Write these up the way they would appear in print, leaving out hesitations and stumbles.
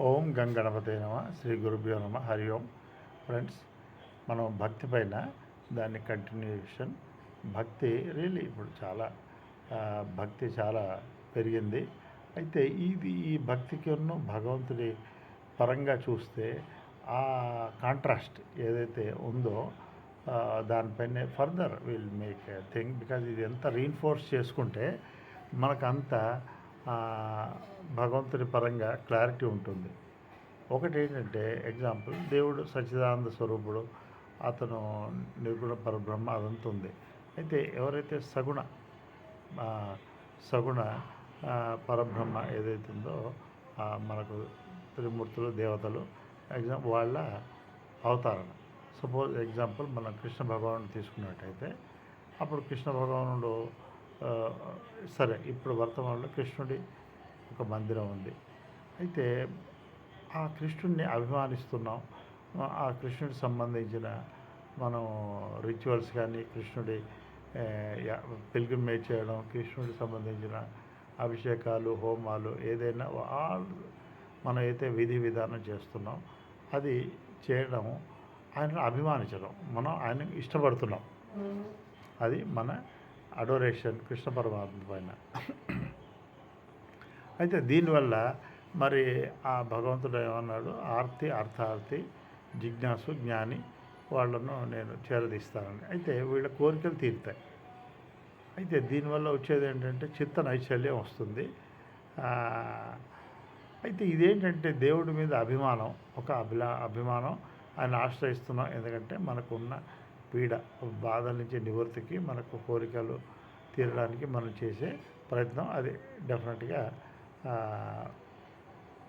ఓం గంగణపతే నమ శ్రీ గురుభ్యో నమ హరి ఓం. ఫ్రెండ్స్, మనం భక్తి పైన దాన్ని కంటిన్యూషన్. భక్తి రియల్లీ ఇప్పుడు చాలా భక్తి చాలా పెరిగింది. అయితే ఈ భక్తికి ఉన్న భగవంతుడి పరంగా చూస్తే ఆ కాంట్రాస్ట్ ఏదైతే ఉందో దానిపైనే further will make thing. Because ఇది ఎంత రీఇన్ఫోర్స్ చేసుకుంటే మనకంత భగవంతుడి పరంగా క్లారిటీ ఉంటుంది. ఒకటి ఏంటంటే ఎగ్జాంపుల్, దేవుడు సచ్చిదానంద స్వరూపుడు, అతను నిర్గుణ పరబ్రహ్మ, అదంతా ఉంది. అయితే ఎవరైతే సగుణ పరబ్రహ్మ ఏదైతే ఉందో మనకు త్రిమూర్తులు దేవతలు వాళ్ళ అవతారణ. సపోజ్ ఎగ్జాంపుల్ మనం కృష్ణ భగవానుడు తీసుకున్నట్టయితే, అప్పుడు కృష్ణ భగవానుడు సరే, ఇప్పుడు వర్తమానంలో కృష్ణుడి ఒక మందిరం ఉంది. అయితే ఆ కృష్ణుడిని అభిమానిస్తున్నాం. ఆ కృష్ణుడికి సంబంధించిన మనం రిచువల్స్ కానీ, కృష్ణుడి పిల్గ్రిమేజ్ చేయడం, కృష్ణుడికి సంబంధించిన అభిషేకాలు, హోమాలు ఏదైనా మనం అయితే విధి విధానం చేస్తున్నాం, అది చేయడం, ఆయనను అభిమానించడం, మనం ఆయన ఇష్టపడుతున్నాం. అది మన అడోరేషన్ కృష్ణ పరమాత్మ పైన. అయితే దీనివల్ల మరి ఆ భగవంతుడు ఏమన్నాడు, ఆర్తి అర్థార్థి జిజ్ఞాసు జ్ఞాని వాళ్ళను నేను చేరదీస్తానని. అయితే వీళ్ళ కోరికలు తీరుతాయి. అయితే దీనివల్ల వచ్చేది ఏంటంటే చిత్త నైశ్చల్యం వస్తుంది. అయితే ఇదేంటంటే దేవుడి మీద అభిమానం, ఒక అభిమానం, ఆయన ఆశ్రయిస్తున్నాం. ఎందుకంటే మనకున్న పీడ బాధల నుంచి నివృత్తికి, మనకు కోరికలు తీరడానికి మనం చేసే ప్రయత్నం అది డెఫినెట్గా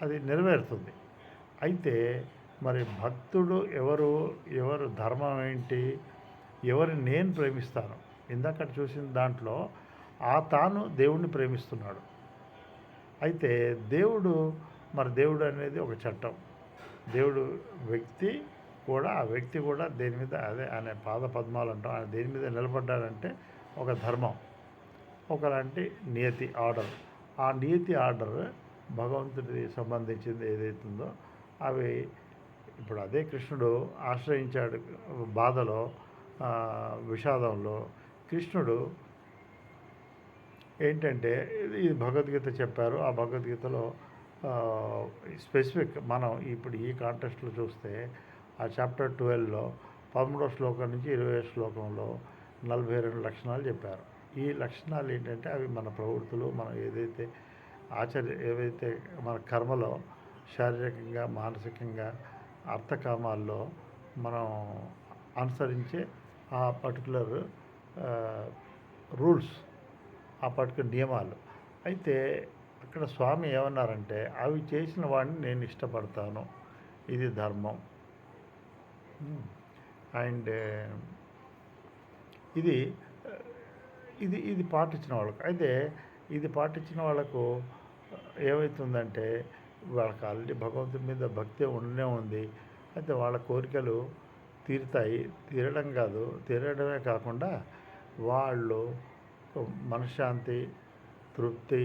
అది నెరవేరుతుంది. అయితే మరి భక్తుడు ఎవరు ధర్మం ఏంటి, ఎవరిని నేను ప్రేమిస్తాను, ఇందాక చూసిన దాంట్లో తాను దేవుడిని ప్రేమిస్తున్నాడు. అయితే దేవుడు అనేది ఒక చట్టం. దేవుడు వ్యక్తి కూడా, ఆ వ్యక్తి కూడా దేని మీద ఆయన పాద పద్మాలు అంటాం, ఆయన దేని మీద నిలబడ్డాడంటే ఒక ధర్మం, ఒకలాంటి నియతి ఆర్డర్. ఆ నియతి ఆర్డర్ భగవంతుడికి సంబంధించింది ఏదైతుందో అవి ఇప్పుడు అదే కృష్ణుడు ఆశ్రయించాడు బాధలో, విషాదంలో. కృష్ణుడు ఏంటంటే ఇది భగవద్గీత చెప్పారు. ఆ భగవద్గీతలో స్పెసిఫిక్ మనం ఇప్పుడు ఈ కాంటెస్ట్లో చూస్తే ఆ చాప్టర్ 12లో 13వ శ్లోకం నుంచి 20వ శ్లోకంలో 42 లక్షణాలు చెప్పారు. ఈ లక్షణాలు ఏంటంటే అవి మన ప్రవృత్తులు, మనం ఏవైతే మన కర్మలో శారీరకంగా, మానసికంగా, అర్థకామాల్లో మనం అనుసరించే ఆ పర్టికులర్ రూల్స్, ఆ పర్టికులర్ నియమాలు. అయితే అక్కడ స్వామి ఏమన్నారంటే, అవి చేసిన వాడిని నేను ఇష్టపడతాను, ఇది ధర్మం. అండ్ ఇది ఇది ఇది పాటించిన వాళ్ళకు, అయితే ఇది పాటించిన వాళ్ళకు ఏమవుతుందంటే వాళ్ళకి ఆల్రెడీ భగవంతుడి మీద భక్తి ఉండనే ఉంది. అయితే వాళ్ళ కోరికలు తీరడమే కాకుండా వాళ్ళు మనశ్శాంతి, తృప్తి,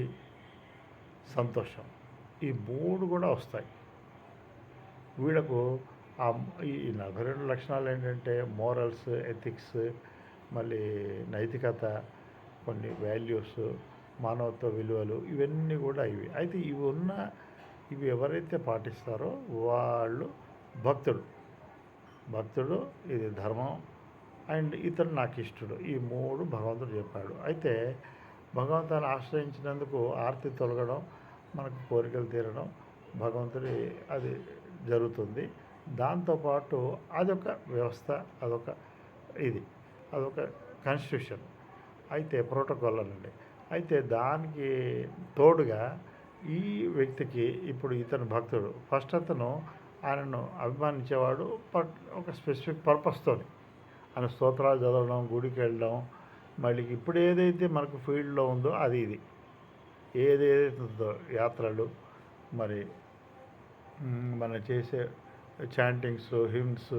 సంతోషం, ఈ 3 కూడా వస్తాయి వీళ్ళకు. ఈ 42 లక్షణాలు ఏంటంటే మోరల్స్, ఎథిక్స్, మళ్ళీ నైతికత, కొన్ని వాల్యూస్, మానవత్వ విలువలు, ఇవన్నీ కూడా ఇవి. అయితే ఇవి ఎవరైతే పాటిస్తారో వాళ్ళు భక్తుడు, ఇది ధర్మం, అండ్ ఇతను నాకు ఇష్టడు. ఈ 3 భగవంతుడు చెప్పాడు. అయితే భగవంతుని ఆశ్రయించినందుకు ఆర్తి తొలగడం, మనకు కోరికలు తీరడం, భగవంతుడి అది జరుగుతుంది. దాంతోపాటు అదొక వ్యవస్థ, అదొక కాన్స్టిట్యూషన్, అయితే ప్రోటోకాల్ అనండి. అయితే దానికి తోడుగా ఈ వ్యక్తికి ఇప్పుడు ఇతను భక్తుడు, ఫస్ట్ అతను ఆయనను అభిమానించేవాడు ఒక స్పెసిఫిక్ పర్పస్తో, ఆయన స్తోత్రాలు చదవడం, గుడికి వెళ్ళడం, మళ్ళీ ఇప్పుడు ఏదైతే మనకు ఫీల్డ్లో ఉందో ఇది ఏదైతే ఉందో యాత్రలు, మరి మనం చేసే చాంటింగ్స్, హిమ్స్,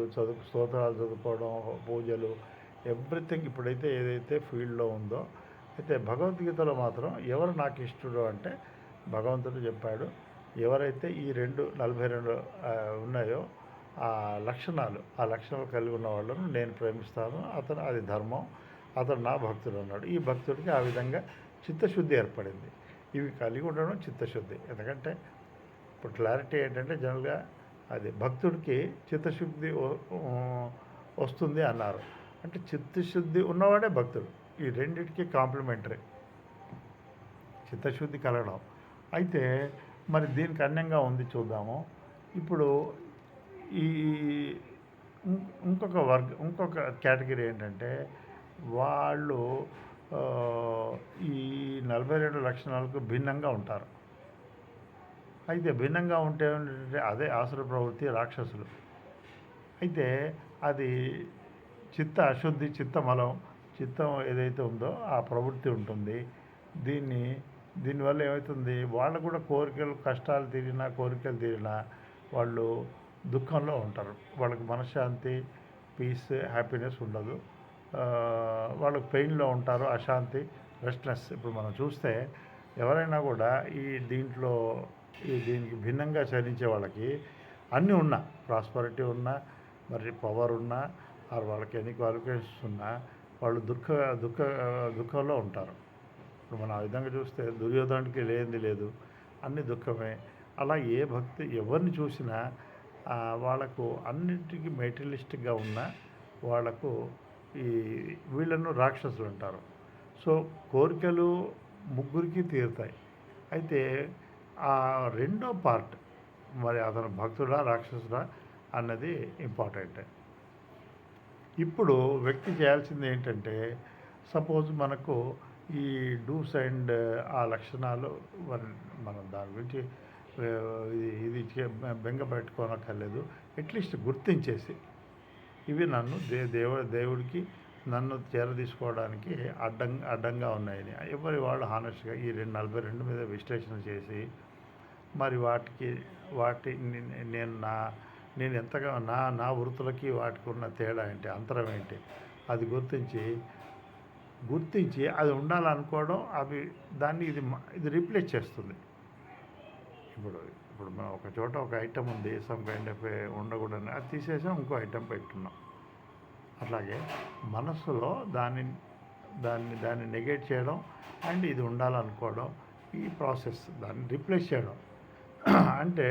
స్తోత్రాలు చదువుకోవడం, పూజలు, ఎవ్రీథింగ్ ఇప్పుడైతే ఏదైతే ఫీల్డ్లో ఉందో. అయితే భగవద్గీతలో మాత్రం ఎవరు నాకు ఇష్టడు అంటే భగవంతుడు చెప్పాడు, ఎవరైతే ఈ 42 ఉన్నాయో ఆ ఆ లక్షణాలు కలిగి ఉన్న వాళ్ళను నేను ప్రేమిస్తాను, అతను అది ధర్మం, అతడు నా భక్తుడు అన్నాడు. ఈ భక్తుడికి ఆ విధంగా చిత్తశుద్ధి ఏర్పడింది. ఇవి కలిగి ఉండడం చిత్తశుద్ధి. ఎందుకంటే ఇప్పుడు క్లారిటీ ఏంటంటే జనరల్గా అది భక్తుడికి చిత్తశుద్ధి వస్తుంది అన్నారు. అంటే చిత్తశుద్ధి ఉన్నవాడే భక్తుడు. ఈ రెండింటికి కాంప్లిమెంటరీ చిత్తశుద్ధి కలగడం. అయితే మరి దీనికి అన్యంగా ఉంది చూద్దాము. ఇప్పుడు ఈ ఇంకొక కేటగిరీ ఏంటంటే వాళ్ళు ఈ 42 లక్షణాలకు భిన్నంగా ఉంటారు. అయితే భిన్నంగా ఉంటే అదే ఆసుర ప్రవృత్తి, రాక్షసులు. అయితే అది చిత్త అశుద్ధి, చిత్తమలం, చిత్తం ఏదైతే ఉందో ఆ ప్రవృత్తి ఉంటుంది. దీనివల్ల ఏమవుతుంది, వాళ్ళు కూడా కష్టాలు తీరినా, కోరికలు తీరినా వాళ్ళు దుఃఖంలో ఉంటారు. వాళ్ళకి మనశ్శాంతి, పీస్, హ్యాపీనెస్ ఉండదు. వాళ్ళకి పెయిన్లో ఉంటారు, అశాంతి, రెస్ట్లెస్. ఇప్పుడు మనం చూస్తే ఎవరైనా కూడా దీనికి భిన్నంగా చరించే వాళ్ళకి అన్నీ ఉన్నా, ప్రాస్పరిటీ ఉన్నా, మరి పవర్ ఉన్నా, వాళ్ళకి ఎన్ని క్వాలిఫికేషన్స్ ఉన్నా వాళ్ళు దుఃఖంలో ఉంటారు. ఇప్పుడు మనం ఆ విధంగా చూస్తే దుర్యోధనుడికి లేనిది లేదు, అన్ని దుఃఖమే. అలా ఏ భక్తి ఎవరిని చూసినా వాళ్ళకు అన్నింటికి మెటీరియలిస్టిక్గా ఉన్న వాళ్ళకు వీళ్ళను రాక్షసులు అంటారు. సో కోరికలు ముగ్గురికి తీరుతాయి. అయితే ఆ రెండో పార్ట్ మరి అతను భక్తుడా రాక్షసుడా అన్నది ఇంపార్టెంట్. ఇప్పుడు వ్యక్తి చేయాల్సింది ఏంటంటే, సపోజ్ మనకు ఈ డూస్ అండ్ ఆ లక్షణాలు మనం దాని గురించి ఇది బెంగ పెట్టుకోనక్కర్లేదు. అట్లీస్ట్ గుర్తించేసి ఇవి నన్ను దేవుడికి నన్ను చేరదీసుకోవడానికి అడ్డంగా ఉన్నాయని ఎవరి వాళ్ళు హానెస్ట్గా ఈ 42 మీద విశ్లేషణ చేసి మరి నేను ఎంతగా నా వృత్తులకి వాటికి ఉన్న తేడా ఏంటి, అంతరం ఏంటి, అది గుర్తించి అది ఉండాలనుకోవడం, దాన్ని ఇది రీప్లేస్ చేస్తుంది. ఇప్పుడు మనం ఒక చోట ఒక ఐటమ్ ఉంది, సమ్ కైండ్ ఆఫ్ ఉండకూడదని అది తీసేసాం, ఇంకో ఐటమ్ పెట్టుకున్నాం. అట్లాగే మనస్సులో దాన్ని నెగెట్ చేయడం అండ్ ఇది ఉండాలనుకోవడం, ఈ ప్రాసెస్ దాన్ని రీప్లేస్ చేయడం అంటే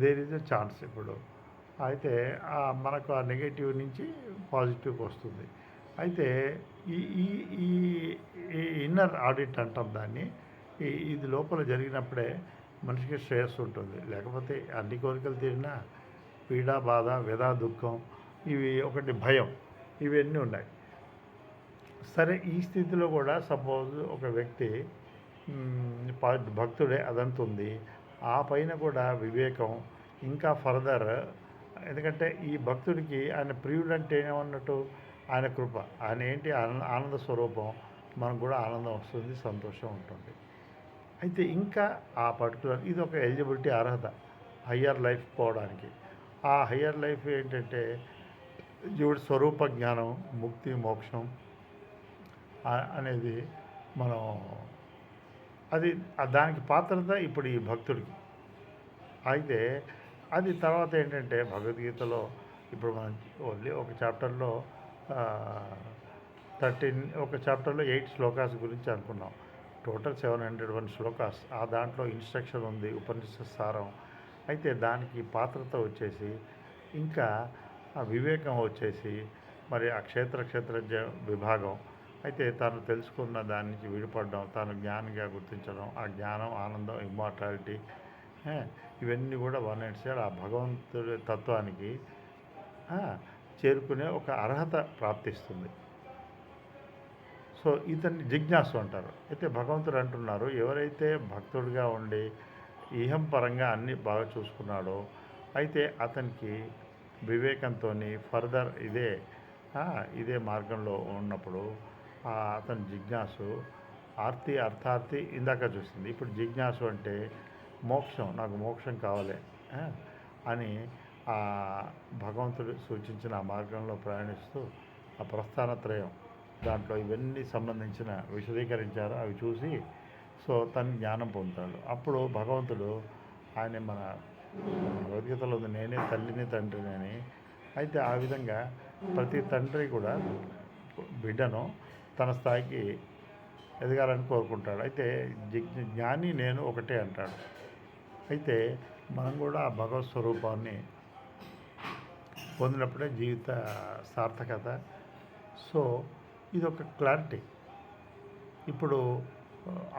దేర్ ఈజ్ ఎ ఛాన్స్. ఇప్పుడు అయితే మనకు ఆ నెగటివ్ నుంచి పాజిటివ్కి వస్తుంది. అయితే ఈ ఇన్నర్ ఆడిట్ అంటాం దాన్ని. ఇది లోపల జరిగినప్పుడే మనిషికి శ్రేయస్సు ఉంటుంది. లేకపోతే అన్ని కోరికలు తీరినా పీడ, బాధ, వ్యధ, దుఃఖం, ఇవి ఒకటి భయం, ఇవన్నీ ఉన్నాయి. సరే, ఈ స్థితిలో కూడా సపోజ్ ఒక వ్యక్తి భక్తుడే అదంతా ఉంది, ఆ పైన కూడా వివేకం ఇంకా ఫర్దర్. ఎందుకంటే ఈ భక్తుడికి ఆయన ప్రియుడు అంటే ఏమన్నట్టు ఆయన కృప, ఆయన ఏంటి ఆనంద స్వరూపం, మనకు కూడా ఆనందం వస్తుంది, సంతోషం ఉంటుంది. అయితే ఇంకా ఆ పర్టికులర్ ఇది ఒక ఎలిజిబిలిటీ, అర్హత హయ్యర్ లైఫ్ పోవడానికి. ఆ హయ్యర్ లైఫ్ ఏంటంటే జీవుడి స్వరూప జ్ఞానం, ముక్తి, మోక్షం అనేది మనం దానికి పాత్రత ఇప్పుడు ఈ భక్తుడికి. అయితే అది తర్వాత ఏంటంటే భగవద్గీతలో ఇప్పుడు మనం ఓన్లీ ఒక చాప్టర్లో 8 శ్లోకాస్ గురించి అనుకున్నాం. టోటల్ 701 శ్లోకాస్. ఆ దాంట్లో ఇన్స్ట్రక్షన్ ఉంది, ఉపనిషత్ సారం. అయితే దానికి పాత్రత వచ్చేసి ఇంకా ఆ వివేకం వచ్చేసి మరి ఆ క్షేత్రజ్ఞ విభాగం. అయితే తను తెలుసుకున్న దాని నుంచి విడిపడడం, తాను జ్ఞానిగా గుర్తించడం, ఆ జ్ఞానం, ఆనందం, ఇమ్మార్టాలిటీ, ఇవన్నీ కూడా 1 ఆ భగవంతుడి తత్వానికి చేరుకునే ఒక అర్హత ప్రాప్తిస్తుంది. సో ఇతన్ని జిజ్ఞాసు అంటారు. అయితే భగవంతుడు అంటున్నారు, ఎవరైతే భక్తుడిగా ఉండి ఇహం పరంగా అన్నీ బాగా చూసుకున్నాడో అయితే అతనికి వివేకంతో ఫర్దర్ ఇదే మార్గంలో ఉన్నప్పుడు అతను జిజ్ఞాసు, అర్థార్థి ఇందాక చూస్తుంది. ఇప్పుడు జిజ్ఞాసు అంటే మోక్షం, నాకు మోక్షం కావాలి అని భగవంతుడు సూచించిన ఆ మార్గంలో ప్రయాణిస్తూ ఆ ప్రస్థానత్రయం దాంట్లో ఇవన్నీ సంబంధించిన విశదీకరించారు. అవి చూసి సో తను జ్ఞానం పొందుతాడు. అప్పుడు భగవంతుడు ఆయన మన భగవద్గీతలో ఉంది, నేనే తల్లిని తండ్రిని అని. అయితే ఆ విధంగా ప్రతి తండ్రి కూడా బిడ్డను తన స్థాయికి ఎదగాలని కోరుకుంటాడు. అయితే జ్ఞాని నేను ఒకటే అంటాడు. అయితే మనం కూడా ఆ భగవత్ స్వరూపాన్ని పొందినప్పుడే జీవిత సార్థకత. సో ఇది ఒక క్లారిటీ. ఇప్పుడు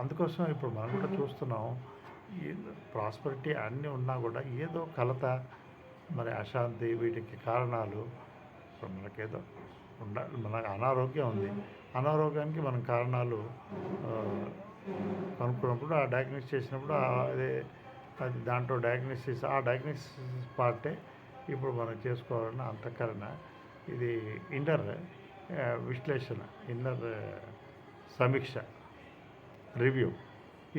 అందుకోసం ఇప్పుడు మనం కూడా చూస్తున్నాం, ఈ ప్రాస్పరిటీ అన్నీ ఉన్నా కూడా ఏదో కలత, మరి అశాంతి, వీటికి కారణాలు ఇప్పుడు మనకేదో మనకు అనారోగ్యం ఉంది. అనారోగ్యానికి మనం కారణాలు కనుక్కున్నప్పుడు, ఆ డయాగ్నోస్ చేసినప్పుడు అదే అది దాంట్లో డయాగ్నోసిస్, ఆ డయాగ్నోసిస్ పార్టే ఇప్పుడు మనం చేసుకోవాలన్న అంతఃకరణ, ఇది ఇన్నర్ విశ్లేషణ, ఇన్నర్ సమీక్ష, రివ్యూ.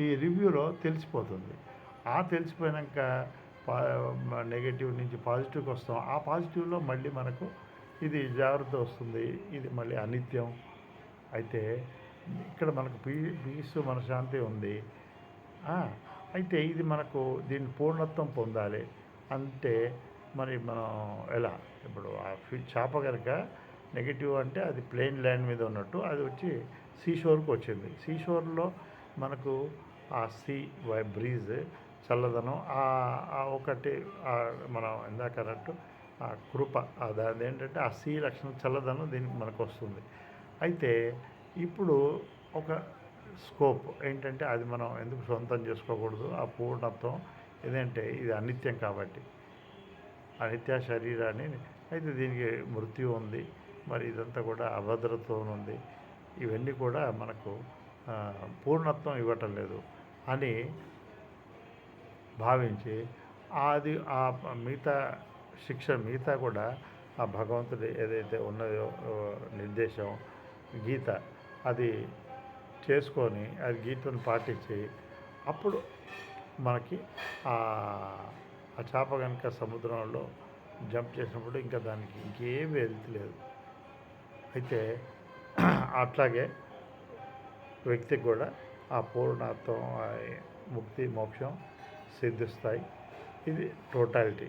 ఈ రివ్యూలో తెలిసిపోతుంది. ఆ తెలిసిపోయాక నెగటివ్ నుంచి పాజిటివ్కి వస్తాం. ఆ పాజిటివ్లో మళ్ళీ మనకు ఇది జాగ్రత్త వస్తుంది, ఇది మళ్ళీ అనిత్యం. అయితే ఇక్కడ మనకు పీస్ మనశ్శాంతి ఉంది. అయితే ఇది మనకు దీని పూర్ణత్వం పొందాలి అంటే మరి మనం ఎలా? ఇప్పుడు ఆ చేప కనుక నెగిటివ్ అంటే అది ప్లెయిన్ ల్యాండ్ మీద ఉన్నట్టు, అది వచ్చి సీషోర్కి వచ్చింది. సీషోర్లో మనకు ఆ బ్రీజ్, చల్లదనం, ఒకటి మనం ఇందాక అన్నట్టు ఆ కృప, దాని ఏంటంటే ఆ సీ లక్షణం, చల్లదనం దీనికి మనకు వస్తుంది. అయితే ఇప్పుడు ఒక స్కోప్ ఏంటంటే అది మనం ఎందుకు సొంతం చేసుకోకూడదు? ఆ పూర్ణత్వం ఏదంటే ఇది అనిత్యం కాబట్టి, అనిత్య శరీరాన్ని. అయితే దీనికి మృత్యు ఉంది, మరి ఇదంతా కూడా అభద్రత ఉంది. ఇవన్నీ కూడా మనకు పూర్ణత్వం ఇవ్వటం లేదు అని భావించి అది ఆ మిగతా శిక్ష మిగతా కూడా ఆ భగవంతుడు ఏదైతే ఉన్నదో నిర్దేశం గీత, అది చేసుకొని అది గీతను పాటించి అప్పుడు మనకి ఆ చేప కనుక సముద్రంలో జంప్ చేసినప్పుడు ఇంకా దానికి ఇంకేమీ వెళ్తలేదు. అయితే అట్లాగే వ్యక్తికి కూడా ఆ పూర్ణత్వం, ముక్తి, మోక్షం సిద్ధిస్తాయి. ఇది టోటాలిటీ.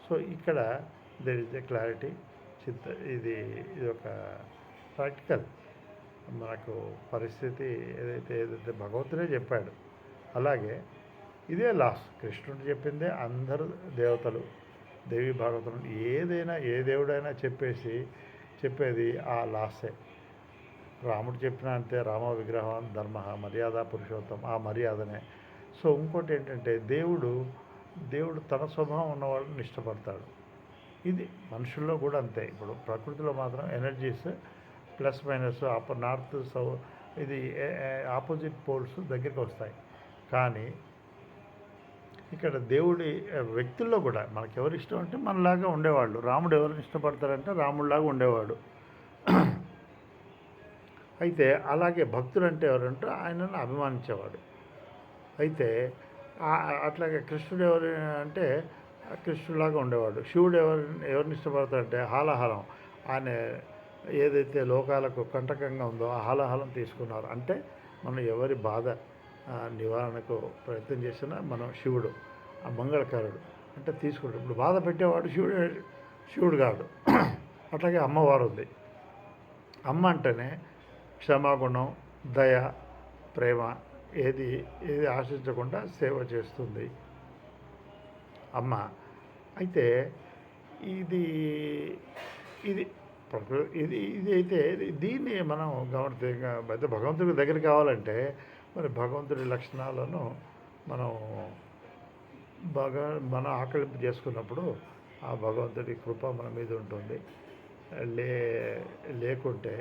సో ఇక్కడ దెర్ ఇస్ ఎ క్లారిటీ. ఇది ఒక ప్రాక్టికల్ మనకు పరిస్థితి ఏదైతే భగవంతుడే చెప్పాడు, అలాగే ఇదే లాస్. కృష్ణుడు చెప్పిందే అందరూ దేవతలు, దేవి భాగవతం ఏదైనా ఏ దేవుడైనా చెప్పేది ఆ లాసే. రాముడు చెప్పిన అంతే, రామ విగ్రహం ధర్మ మర్యాద పురుషోత్తం, ఆ మర్యాదనే. సో ఇంకోటి ఏంటంటే దేవుడు తన స్వభావం ఉన్నవాళ్ళని ఇష్టపడతాడు. ఇది మనుషుల్లో కూడా అంతే. ఇప్పుడు ప్రకృతిలో మాత్రం energies plus minus, north south, ఇది ఆపోజిట్ పోల్స్ దగ్గరికి వస్తాయి. కానీ ఇక్కడ దేవుడి వ్యక్తుల్లో కూడా మనకు ఎవరు ఇష్టం అంటే మనలాగా ఉండేవాళ్ళు. రాముడు ఎవరిని ఇష్టపడతారంటే రాముడిలాగా ఉండేవాడు. అయితే అలాగే భక్తుడు అంటే ఎవరంటే ఆయనను అభిమానించేవాడు. అయితే అట్లాగే కృష్ణుడు ఎవరు అంటే కృష్ణుడిలాగా ఉండేవాడు. శివుడు ఎవరిని ఇష్టపడతాడంటే హాలాహలం, ఆయన ఏదైతే లోకాలకు కంటకంగా ఉందో ఆ హాలాహలం తీసుకున్నారు. అంటే మనం ఎవరి బాధ నివారణకు ప్రయత్నం చేసినా మనం శివుడు, ఆ మంగళకారుడు అంటే తీసుకుంటాడు. ఇప్పుడు బాధ పెట్టేవాడు శివుడు కాదు. అట్లాగే అమ్మవారు ఉంది. అమ్మ అంటేనే క్షమాగుణం, దయ, ప్రేమ, ఏది ఆశించకుండా సేవ చేస్తుంది అమ్మ. అయితే ఇది అయితే దీన్ని మనం అయితే భగవంతుడి దగ్గర కావాలంటే మరి భగవంతుడి లక్షణాలను మనం మనం ఆకలింపు చేసుకున్నప్పుడు ఆ భగవంతుడి కృప మన మీద ఉంటుంది. లేకుంటే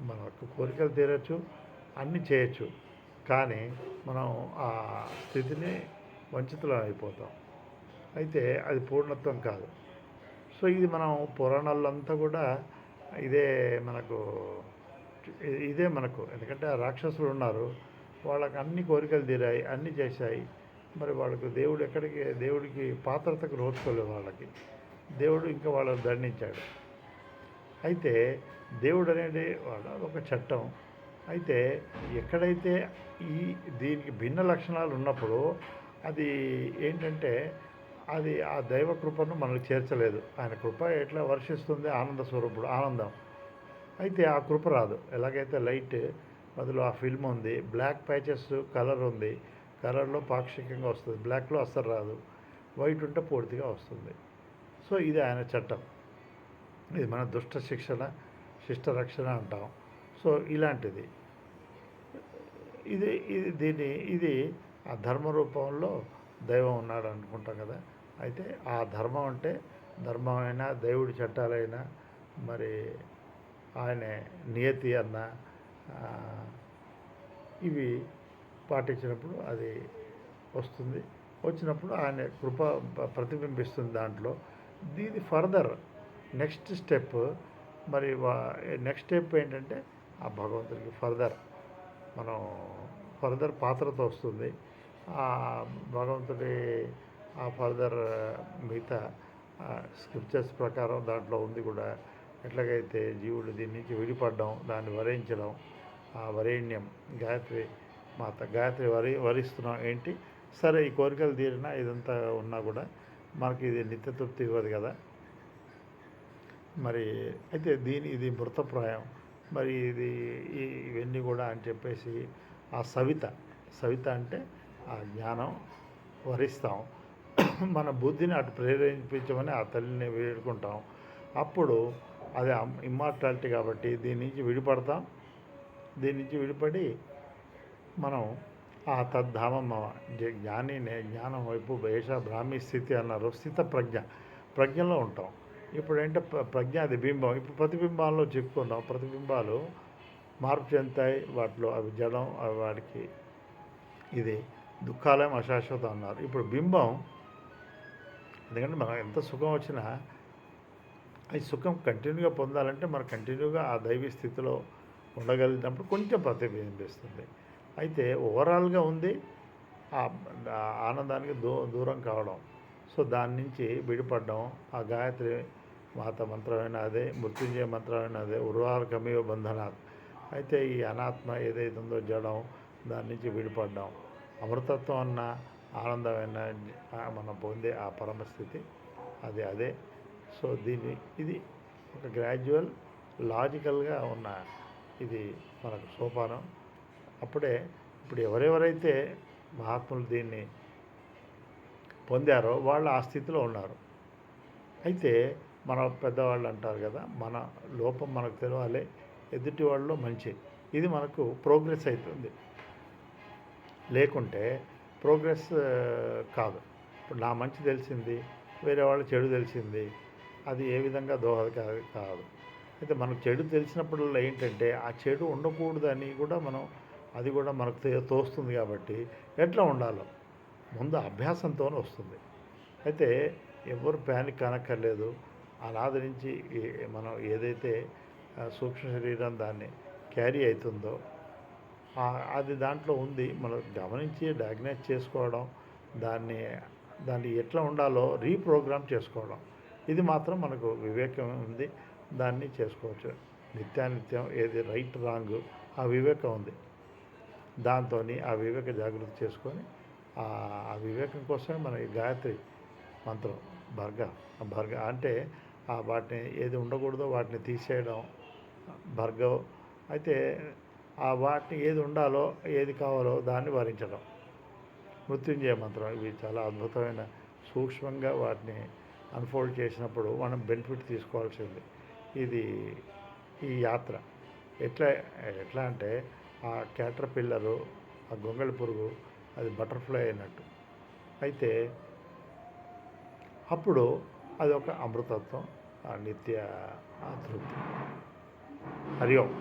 మనకు కోరికలు తీరచ్చు, అన్నీ చేయొచ్చు, కానీ మనం ఆ స్థితిని వంచితులం అయిపోతాం. అయితే అది పూర్ణత్వం కాదు. సో ఇది మనం పురాణాల్లో అంతా కూడా ఇదే మనకు ఎందుకంటే ఆ రాక్షసులు ఉన్నారు, వాళ్ళకి అన్ని కోరికలు తీరాయి, అన్నీ చేశాయి. మరి వాళ్ళకు దేవుడికి పాత్రతకు నోచుకోలేదు. వాళ్ళకి దేవుడు ఇంకా వాళ్ళని దండించాడు. అయితే దేవుడు అనేది ఒక చట్టం. అయితే ఎక్కడైతే దీనికి భిన్న లక్షణాలు ఉన్నప్పుడు అది ఏంటంటే అది ఆ దైవ కృపను మనకు చేర్చలేదు. ఆయన కృప ఎట్లా వర్షిస్తుంది, ఆనంద స్వరూపుడు ఆనందం. అయితే ఆ కృప రాదు. ఎలాగైతే లైట్ అందులో ఆ ఫిల్మ్ ఉంది, బ్లాక్ ప్యాచెస్ కలర్ ఉంది, కలర్లో పాక్షికంగా వస్తుంది, బ్లాక్లో అస్సలు రాదు, వైట్ ఉంటే పూర్తిగా వస్తుంది. సో ఇది ఆయన చట్టం. ఇది మన దుష్ట శిక్షణ, శిష్ట రక్షణ అంటాం. సో ఇలాంటిది ఇది ఆ ధర్మ రూపంలో దైవం ఉన్నాడు అనుకుంటాం కదా. అయితే ఆ ధర్మం అంటే ధర్మమైనా దేవుడి చట్టాలైనా మరి ఆయన నియతి అన్న ఇవి పాటించినప్పుడు అది వస్తుంది. వచ్చినప్పుడు ఆయన కృప ప్రతిబింబిస్తుంది దాంట్లో. దీని ఫర్దర్ నెక్స్ట్ స్టెప్ మరి నెక్స్ట్ స్టెప్ ఏంటంటే ఆ భగవంతుడికి మనం ఫర్దర్ పాత్రతో వస్తుంది. ఆ భగవంతుడి ఆ ఫర్దర్ మిగతా స్క్రిప్చర్స్ ప్రకారం దాంట్లో ఉంది కూడా. ఎట్లాగైతే జీవుడు దీని నుంచి విడిపడడం, దాన్ని వరించడం, ఆ వరేణ్యం గాయత్రి గాయత్రి వరిస్తున్నాం ఏంటి. సరే ఈ కోరికలు తీరినా ఇదంతా ఉన్నా కూడా మనకి ఇది నిత్య తృప్తి ఇవ్వదు కదా. మరి అయితే ఇది మృతప్రాయం. మరి ఇవన్నీ కూడా అని చెప్పేసి ఆ సవిత అంటే ఆ జ్ఞానం వరిస్తాం. మన బుద్ధిని అటు ప్రేరేపించమని ఆ తల్లిని వేడుకుంటాం. అప్పుడు అది ఇమ్మార్టాలిటీ కాబట్టి దీని నుంచి విడిపడతాం. దీని నుంచి విడిపడి మనం ఆ తద్ధామం జ్ఞానం వైపు ఏష బ్రాహ్మీ స్థితి అన్నారు. స్థిత ప్రజ్ఞలో ఉంటాం. ఇప్పుడు ఏంటంటే ప్రజ్ఞ అది బింబం. ఇప్పుడు ప్రతిబింబాల్లో చెప్పుకున్నాం. ప్రతిబింబాలు మార్పు చెందుతాయి, వాటిలో అవి జడం, అవి వాడికి ఇది దుఃఖాలయం అశాశ్వతం అన్నారు. ఇప్పుడు బింబం ఎందుకంటే మనం ఎంత సుఖం వచ్చినా ఈ సుఖం కంటిన్యూగా పొందాలంటే మనం కంటిన్యూగా ఆ దైవీ స్థితిలో ఉండగలిగినప్పుడు కొంచెం ప్రతిబింబిస్తుంది. అయితే ఓవరాల్గా ఉంది ఆ ఆనందానికి దూరం కావడం. సో దాని నుంచి విడిపడడం. ఆ గాయత్రి మాత మంత్రమైన అదే, మృత్యుంజయ మంత్రమైన అదే, ఉర్వారకమివ బంధనాత్. అయితే ఈ అనాత్మ ఏదైతే ఉందో జడం, దాని నుంచి విడిపడడం. అమృతత్వం అన్న ఆనందమైన మనం పొందే ఆ పరమస్థితి అదే. సో ఇది ఒక గ్రాడ్యువల్ లాజికల్గా ఉన్న ఇది మనకు సోపానం. ఇప్పుడు ఎవరెవరైతే మహాత్ములు దీన్ని పొందారో వాళ్ళు ఆ స్థితిలో ఉన్నారు. అయితే మన పెద్దవాళ్ళు అంటారు కదా, మన లోపం మనకు తెలవాలి, ఎదుటి వాళ్ళలో మంచి. ఇది మనకు ప్రోగ్రెస్ అవుతుంది. లేకుంటే ప్రోగ్రెస్ కాదు. ఇప్పుడు నా మంచి తెలిసింది, వేరే వాళ్ళ చెడు తెలిసింది, అది ఏ విధంగా కాదు. అయితే మనకు చెడు తెలిసినప్పుడల్లా ఏంటంటే ఆ చెడు ఉండకూడదని కూడా అది కూడా మనకు తోస్తుంది. కాబట్టి ఎట్లా ఉండాలో ముందు అభ్యాసంతోనే వస్తుంది. అయితే ఎవరు ప్యానిక్ అనక్కర్లేదు. అనాది నుంచి మనం ఏదైతే సూక్ష్మ శరీరం దాన్ని క్యారీ అవుతుందో అది దాంట్లో ఉంది. మనం గమనించి డయాగ్నైజ్ చేసుకోవడం, దాన్ని ఎట్లా ఉండాలో రీప్రోగ్రామ్ చేసుకోవడం, ఇది మాత్రం మనకు వివేకం ఉంది. దాన్ని చేసుకోవచ్చు. నిత్యానిత్యం ఏది రైట్ రాంగ్ ఆ వివేకం ఉంది. దాంతో ఆ వివేక జాగృతి చేసుకొని ఆ వివేకం కోసమే మన ఈ గాయత్రి మంత్రం భర్గ అంటే వాటిని ఏది ఉండకూడదో వాటిని తీసేయడం భర్గవ్. అయితే వాటిని ఏది ఉండాలో ఏది కావాలో దాన్ని వరించడం మృత్యుంజయ మంత్రం. ఇవి చాలా అద్భుతమైన సూక్ష్మంగా వాటిని అన్ఫోల్డ్ చేసినప్పుడు మనం బెనిఫిట్ తీసుకోవాల్సింది. ఈ యాత్ర ఎట్లా అంటే ఆ క్యాటర్ పిల్లరు, ఆ గొంగళి పురుగు, అది బటర్ఫ్లై అయినట్టు. అయితే అప్పుడు అది ఒక అమృతత్వం, ఆ నిత్య తృప్తి. హరి ఓం.